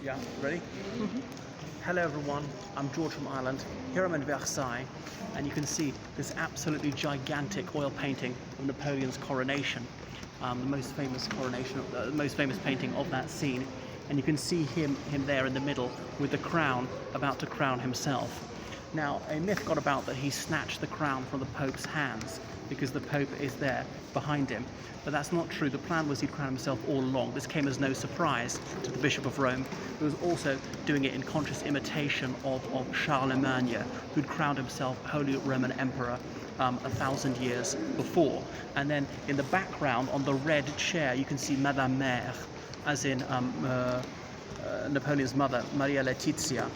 Yeah, ready? Hello everyone, I'm George from Ireland. Here I'm in Versailles, and you can see this absolutely gigantic oil painting of Napoleon's coronation, the most famous painting of that scene. And you can see him there in the middle with the crown, about to crown himself. Now, a myth got about that he snatched the crown from the Pope's hands because the Pope is there behind him. But that's not true. The plan was he'd crown himself all along. This came as no surprise to the Bishop of Rome, who was also doing it in conscious imitation of Charlemagne, who'd crowned himself Holy Roman Emperor 1,000 years before. And then in the background, on the red chair, you can see Madame Mère, as in Napoleon's mother, Maria Letizia,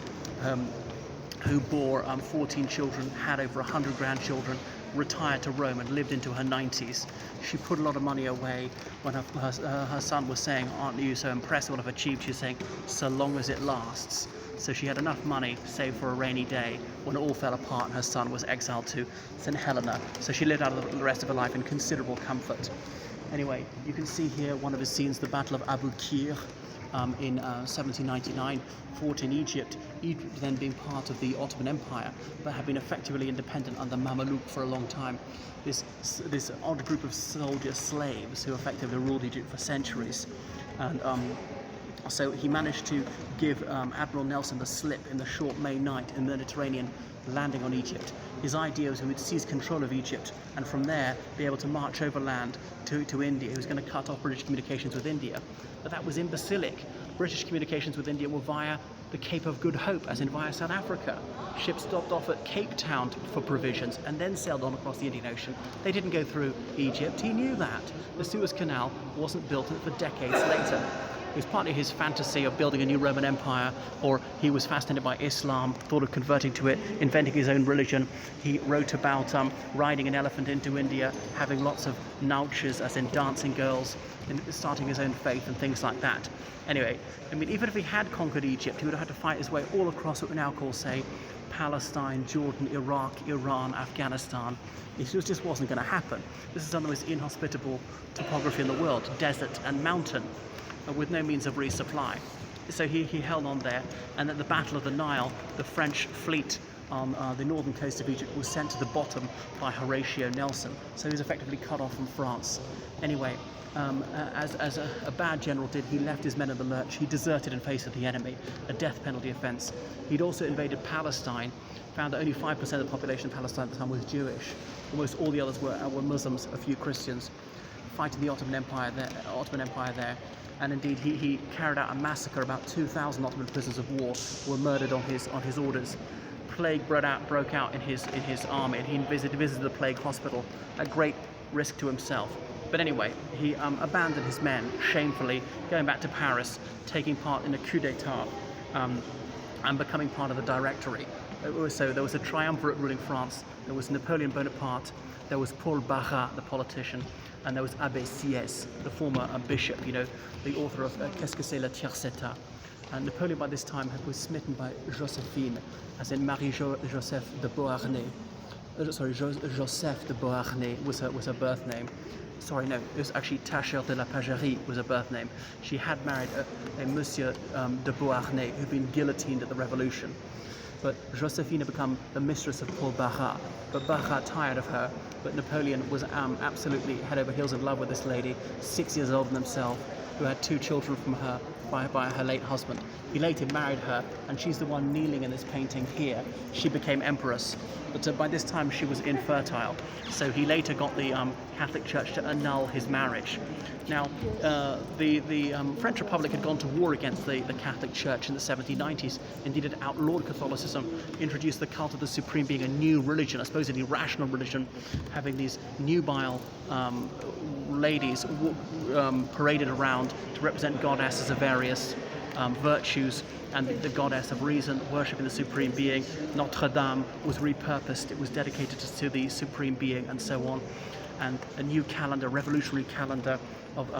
who bore 14 children, had over 100 grandchildren, retired to Rome and lived into her 90s. She put a lot of money away. When her son was saying, "Aren't you so impressed with what I've achieved?" She was saying, "So long as it lasts." So she had enough money saved for a rainy day when it all fell apart and her son was exiled to St. Helena. So she lived out the rest of her life in considerable comfort. Anyway, you can see here one of his scenes, the Battle of Abu Qir, in 1799, fought in Egypt. Egypt then being part of the Ottoman Empire, but had been effectively independent under Mameluke for a long time. This odd group of soldier slaves who effectively ruled Egypt for centuries. And so he managed to give Admiral Nelson the slip in the short May night in the Mediterranean, landing on Egypt. His idea was he would seize control of Egypt and from there be able to march overland to India. He was going to cut off British communications with India. But that was imbecilic. British communications with India were via the Cape of Good Hope, as in via South Africa. Ships stopped off at Cape Town for provisions and then sailed on across the Indian Ocean. They didn't go through Egypt. He knew that. The Suez Canal wasn't built for decades later. It was partly his fantasy of building a new Roman Empire, or he was fascinated by Islam, thought of converting to it, inventing his own religion. He wrote about riding an elephant into India, having lots of nauches, as in dancing girls, and starting his own faith and things like that. Anyway, I mean, even if he had conquered Egypt, he would have had to fight his way all across what we now call, say, Palestine, Jordan, Iraq, Iran, Afghanistan. It just wasn't going to happen. This is some of the most inhospitable topography in the world, desert and mountain, with no means of resupply. So he held on there, and at the Battle of the Nile, the French fleet on the northern coast of Egypt was sent to the bottom by Horatio Nelson. So he was effectively cut off from France. Anyway, as a bad general did, he left his men in the lurch. He deserted in face of the enemy, a death penalty offense. He'd also invaded Palestine, found that only 5% of the population of Palestine at the time was Jewish. Almost all the others were Muslims, a few Christians, fighting the Ottoman Empire there. And indeed, he carried out a massacre. About 2,000 Ottoman prisoners of war were murdered on his orders. Plague broke out in his army, and he visited the plague hospital at great risk to himself. But anyway, he abandoned his men shamefully, going back to Paris, taking part in a coup d'état, and becoming part of the Directory. So there was a triumvirate ruling France. There was Napoleon Bonaparte, there was Paul Barras, the politician, and there was Abbé Sieyès, the former bishop, the author of Qu'est-ce que c'est la tiers-état. And Napoleon by this time was smitten by Josephine, as in Marie-Joseph de Beauharnais. Joseph de Beauharnais was her birth name. Sorry, no, it was actually Tachère de la Pagerie was her birth name. She had married a Monsieur de Beauharnais who'd been guillotined at the Revolution. But Josephine had become the mistress of Paul Barras. But Barras tired of her. But Napoleon was absolutely head over heels in love with this lady, 6 years older than himself, who had 2 children from her by her late husband. He later married her, and she's the one kneeling in this painting here. She became empress, but by this time she was infertile. So he later got the Catholic Church to annul his marriage. Now, the French Republic had gone to war against the Catholic Church in the 1790s. Indeed, it outlawed Catholicism, introduced the cult of the Supreme Being, a new religion, a supposedly rational religion, having these nubile ladies paraded around to represent goddesses of various virtues, and the goddess of reason, worshipping the Supreme Being. Notre Dame was repurposed, it was dedicated to the Supreme Being, and so on. And a new calendar, revolutionary calendar of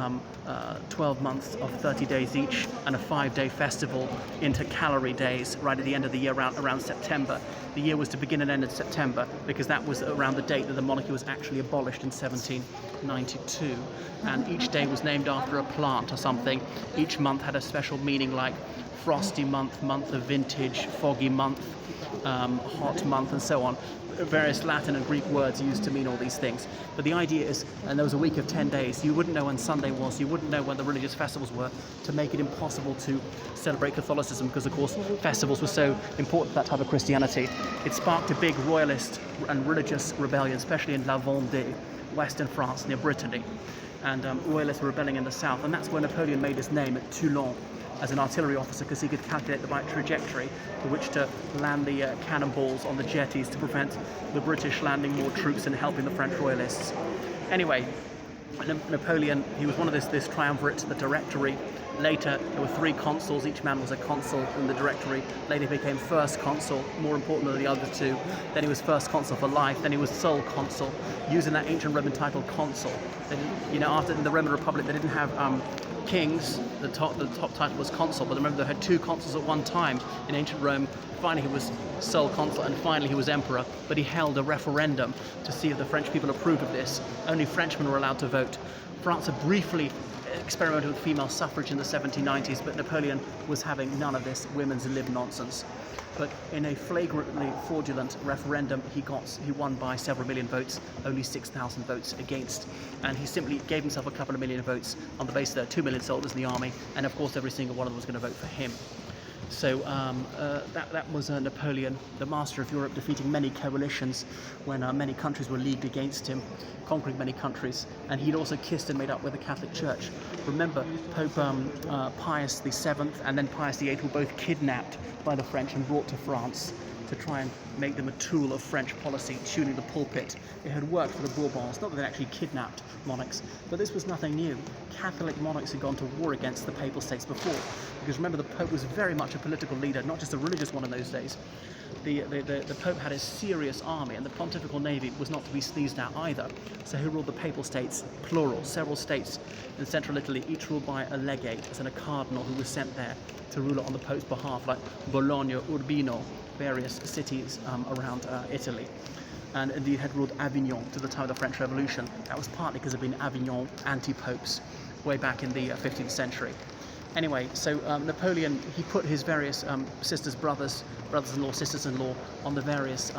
12 months of 30 days each, and a 5-day festival into calorie days right at the end of the year, around September. The year was to begin and end in September because that was around the date that the monarchy was actually abolished in 1792. And each day was named after a plant or something. Each month had a special meaning, like frosty month, month of vintage, foggy month, hot month, and so on. Various Latin and Greek words used to mean all these things. But the idea is, and there was a week of 10 days, you wouldn't know when Sunday was, you wouldn't know when the religious festivals were, to make it impossible to celebrate Catholicism, because of course festivals were so important to that type of Christianity. It sparked a big royalist and religious rebellion, especially in La Vendée, western France, near Brittany. And royalists were rebelling in the south, and that's where Napoleon made his name at Toulon as an artillery officer, because he could calculate the right trajectory to which to land the cannonballs on the jetties to prevent the British landing more troops and helping the French royalists. Anyway, Napoleon, he was one of this triumvirate, the Directory. Later, there were 3 consuls, each man was a consul in the Directory. Later he became first consul, more important than the other 2. Then he was first consul for life, then he was sole consul, using that ancient Roman title consul. Then, after in the Roman Republic, they didn't have kings. The top title was consul, but remember they had 2 consuls at one time in ancient Rome. Finally he was sole consul, and finally he was emperor, but he held a referendum to see if the French people approved of this. Only Frenchmen were allowed to vote. France had briefly experimented with female suffrage in the 1790s, but Napoleon was having none of this women's lib nonsense. But in a flagrantly fraudulent referendum, he won by several million votes, only 6,000 votes against. And he simply gave himself a couple of million votes on the basis there are 2 million soldiers in the army, and of course every single one of them was going to vote for him. So that was Napoleon, the master of Europe, defeating many coalitions when many countries were leagued against him, conquering many countries, and he'd also kissed and made up with the Catholic Church. Remember, Pope Pius VII and then Pius VIII were both kidnapped by the French and brought to France to try and make them a tool of French policy, tuning the pulpit. It had worked for the Bourbons, not that they actually kidnapped monarchs, but this was nothing new. Catholic monarchs had gone to war against the Papal States before, because remember, the Pope was very much a political leader, not just a religious one in those days. The Pope had a serious army, and the Pontifical Navy was not to be sneezed at either. So he ruled the Papal States, plural, several states in central Italy, each ruled by a legate, as in a cardinal who was sent there to rule it on the Pope's behalf, like Bologna, Urbino, various cities around Italy. And indeed had ruled Avignon to the time of the French Revolution. That was partly because there had been Avignon anti-popes way back in the 15th century. Anyway, so Napoleon, he put his various brothers-in-law, sisters-in-law on the various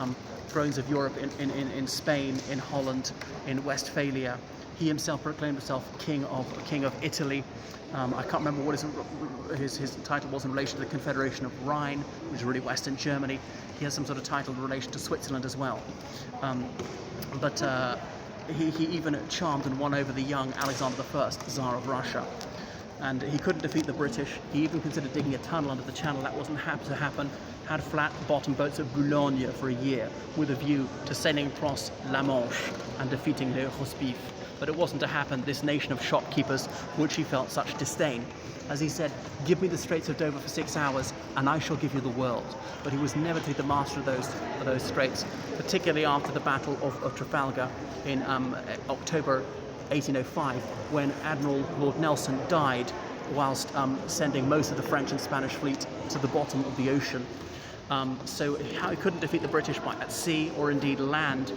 thrones of Europe in Spain, in Holland, in Westphalia. He himself proclaimed himself king of Italy. I can't remember what his title was in relation to the Confederation of Rhine, which is really Western Germany. He has some sort of title in relation to Switzerland as well. But he even charmed and won over the young Alexander I, Tsar of Russia. And he couldn't defeat the British. He even considered digging a tunnel under the channel. That wasn't to happen. Had flat-bottom boats at Boulogne for a year with a view to sailing across La Manche and defeating Le Rospif. But it wasn't to happen, this nation of shopkeepers, for which he felt such disdain. As he said, give me the Straits of Dover for 6 hours, and I shall give you the world. But he was never to be the master of those straits, particularly after the Battle of Trafalgar in October 1805, when Admiral Lord Nelson died whilst sending most of the French and Spanish fleet to the bottom of the ocean. So he couldn't defeat the British at sea or indeed land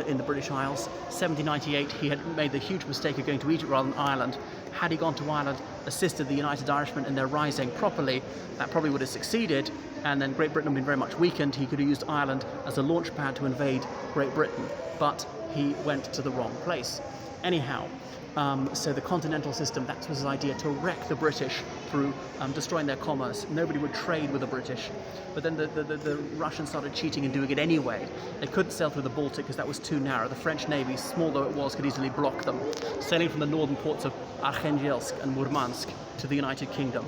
in the British Isles. 1798, he had made the huge mistake of going to Egypt rather than Ireland. Had he gone to Ireland, assisted the United Irishmen in their rising properly, that probably would have succeeded, and then Great Britain had been very much weakened. He could have used Ireland as a launch pad to invade Great Britain, but he went to the wrong place. Anyhow, so the continental system, that was his idea, to wreck the British through destroying their commerce. Nobody would trade with the British. But then the Russians started cheating and doing it anyway. They couldn't sail through the Baltic because that was too narrow. The French Navy, small though it was, could easily block them, sailing from the northern ports of Arkhangelsk and Murmansk to the United Kingdom.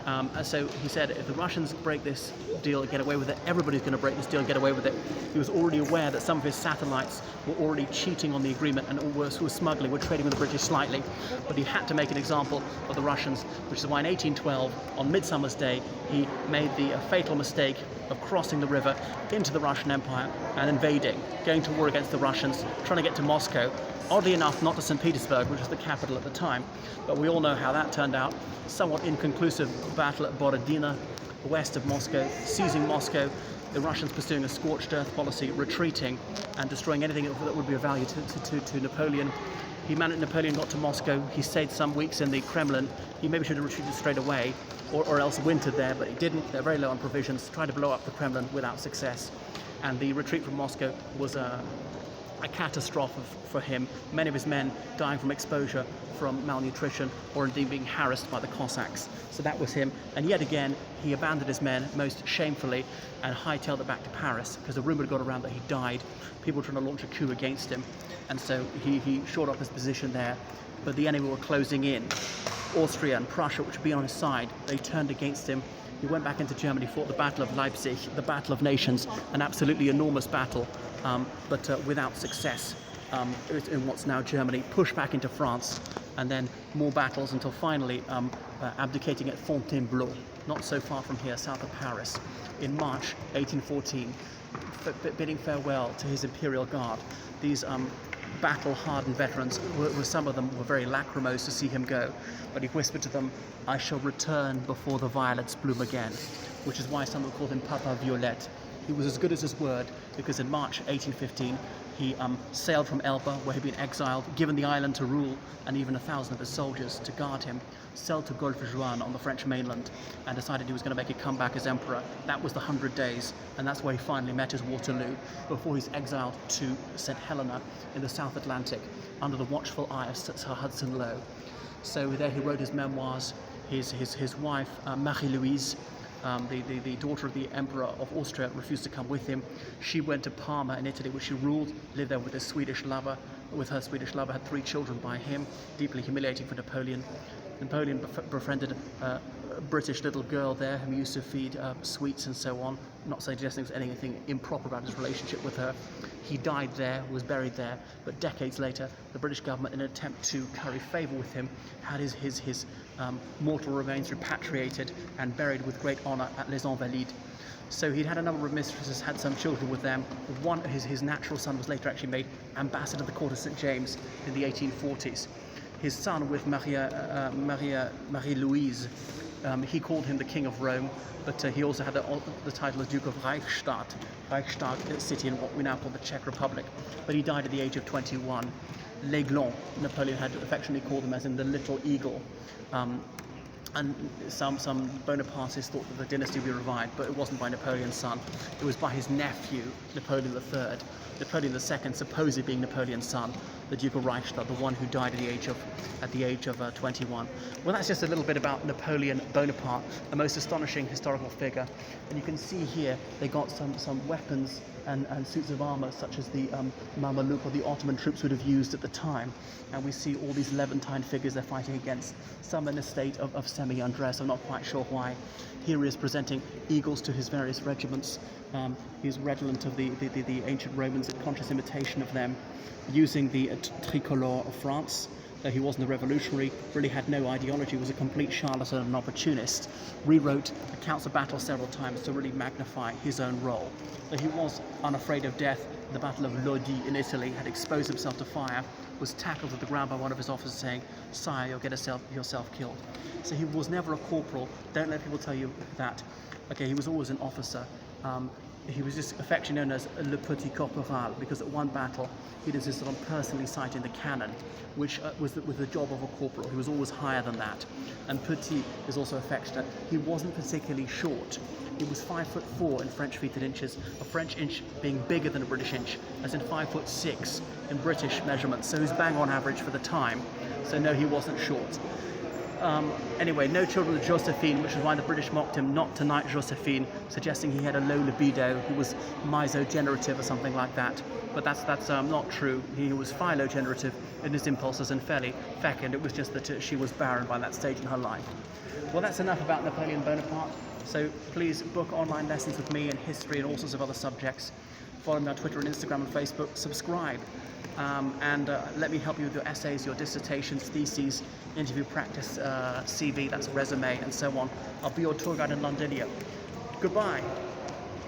And so he said, if the Russians break this deal and get away with it, everybody's going to break this deal and get away with it. He was already aware that some of his satellites were already cheating on the agreement and were smuggling, were trading with the British slightly. But he had to make an example of the Russians, which is why in 1812, on Midsummer's Day, he made the fatal mistake of crossing the river into the Russian Empire and invading, going to war against the Russians, trying to get to Moscow. Oddly enough, not to St. Petersburg, which was the capital at the time, but we all know how that turned out. Somewhat inconclusive battle at Borodino, west of Moscow, seizing Moscow, the Russians pursuing a scorched earth policy, retreating and destroying anything that would be of value to Napoleon. Napoleon got to Moscow, he stayed some weeks in the Kremlin. He maybe should have retreated straight away. or else wintered there, but he didn't. They're very low on provisions, tried to blow up the Kremlin without success. And the retreat from Moscow was a catastrophe for him. Many of his men dying from exposure from malnutrition or indeed being harassed by the Cossacks. So that was him. And yet again, he abandoned his men most shamefully and hightailed it back to Paris because a rumor got around that he died. People were trying to launch a coup against him. And so he shored up his position there. But the enemy were closing in. Austria and Prussia, which had been on his side, they turned against him. He went back into Germany, fought the Battle of Leipzig, the Battle of Nations, an absolutely enormous battle, but without success in what's now Germany, pushed back into France, and then more battles until finally abdicating at Fontainebleau, not so far from here, south of Paris, in March 1814, bidding farewell to his imperial guard. These battle-hardened veterans, some of them were very lachrymose to see him go, but he whispered to them, "I shall return before the violets bloom again," which is why some would call him Papa Violette. He was as good as his word, because in March 1815 he sailed from Elba, where he'd been exiled, given the island to rule, and even 1,000 of his soldiers to guard him, sailed to Golfe Juan on the French mainland, and decided he was going to make a comeback as emperor. That was the 100 Days, and that's where he finally met his Waterloo, before he's exiled to St. Helena in the South Atlantic, under the watchful eye of Sir Hudson Lowe. So there he wrote his memoirs. His wife, Marie-Louise, the daughter of the Emperor of Austria, refused to come with him. She went to Parma in Italy, which she ruled, lived there with her Swedish lover, had 3 children by him, deeply humiliating for Napoleon. Napoleon befriended a British little girl there whom he used to feed sweets and so on, not suggesting there was anything improper about his relationship with her. He died there, was buried there, but decades later, the British government, in an attempt to curry favour with him, had his mortal remains repatriated and buried with great honour at Les Invalides. So he'd had a number of mistresses, had some children with them. One, his natural son, was later actually made ambassador to the court of St. James in the 1840s. His son, with Marie-Louise, he called him the King of Rome, but he also had the title of Duke of Reichstadt city in what we now call the Czech Republic. But he died at the age of 21. L'Aiglon, Napoleon had affectionately called him, as in the little eagle. And some Bonapartists thought that the dynasty would be revived, but it wasn't by Napoleon's son. It was by his nephew, Napoleon III. Napoleon II, supposedly being Napoleon's son, the Duke of Reichstadt, the one who died at the age of 21. Well, that's just a little bit about Napoleon Bonaparte, a most astonishing historical figure. And you can see here they got some weapons and suits of armour, such as the Mameluke or the Ottoman troops would have used at the time. And we see all these Levantine figures they're fighting against, some in a state of semi-undress. I'm not quite sure why. Here he is presenting eagles to his various regiments. He's redolent of the ancient Romans, a conscious imitation of them, using the tricolor of France. Though he wasn't a revolutionary, really had no ideology, was a complete charlatan and an opportunist, rewrote accounts of battle several times to really magnify his own role. Though he was unafraid of death, the Battle of Lodi in Italy, had exposed himself to fire, was tackled to the ground by one of his officers saying, "Sire, you'll get yourself killed." So he was never a corporal. Don't let people tell you that. Okay, he was always an officer. He was just affectionately known as Le Petit Corporal, because at one battle he'd insisted on personally sighting the cannon, which was the job of a corporal. He was always higher than that. And Petit is also affectionate. He wasn't particularly short. He was 5'4" in French feet and inches, a French inch being bigger than a British inch, as in 5'6" in British measurements. So he was bang on average for the time. So no, he wasn't short. Anyway, no children of Josephine, which is why the British mocked him, not tonight Josephine, suggesting he had a low libido, he was misogenerative or something like that. But that's not true. He was philogenerative in his impulses and fairly fecund. It was just that she was barren by that stage in her life. Well, that's enough about Napoleon Bonaparte. So please book online lessons with me in history and all sorts of other subjects. Follow me on Twitter and Instagram and Facebook. Subscribe. And let me help you with your essays, your dissertations, theses, interview practice, CV, that's resume, and so on. I'll be your tour guide in Londonia. Goodbye.